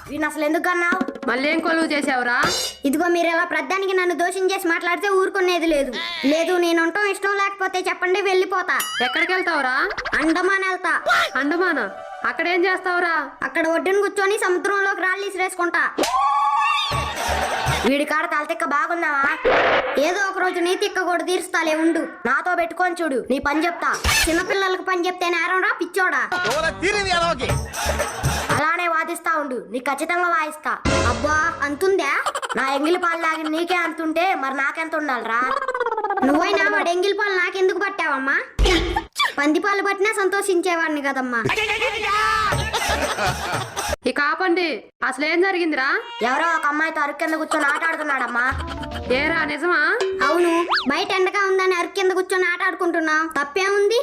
వీడిని అసలు ఎందుకు అన్నావు? మళ్ళీ ఏం కొలువు చేసావురా? ఇదిగో మీరు ఇలా ప్రధానికి నన్ను దోషం చేసి మాట్లాడితే ఊరుకునేది లేదు. నేను ఉండటం ఇష్టం లేకపోతే చెప్పండి, వెళ్ళిపోతా. ఎక్కడికి వెళ్తావురా? అండమాన్ వెళ్తా. అండమానా? అక్కడేం చేస్తావురా? అక్కడ ఒడ్డున కూర్చొని సముద్రంలోకి రాళ్ళు ఇసిరేసుకుంటా. వీడి కాడ తలతిక్క బాగుందావా? ఏదో ఒక రోజు నీ తిక్క కూడా తీరుస్తాలే, ఉండు. నాతో పెట్టుకొని చూడు, నీ పని చెప్తా. చిన్నపిల్లలకు పని చెప్తే నేరం రా పిచ్చోడా. అలానే వాదిస్తా ఉండు, నీ ఖచ్చితంగా వాయిస్తా. అబ్బా అంతుందా? నా ఎంగిలి పాలు లాగి నీకే అంతుంటే మరి నాకెంత ఉండాలిరా? నువ్వైనా వాడు ఎంగిలి పాలు నాకెందుకు పట్టావమ్మా? పంది పాలు పట్టినా సంతోషించేవాడిని కదమ్మా. ఇక ఆపండి, అసలేం జరిగిందిరా? ఎవరో ఒక అమ్మాయితో అరుగు కింద కూర్చొని ఆట ఆడుతున్నాడమ్మా. ఏరా నిజమా? అవును, బయట ఎండగా ఉందని అరుగు కింద కూర్చొని ఆట ఆడుకుంటున్నాం. తప్పేముంది?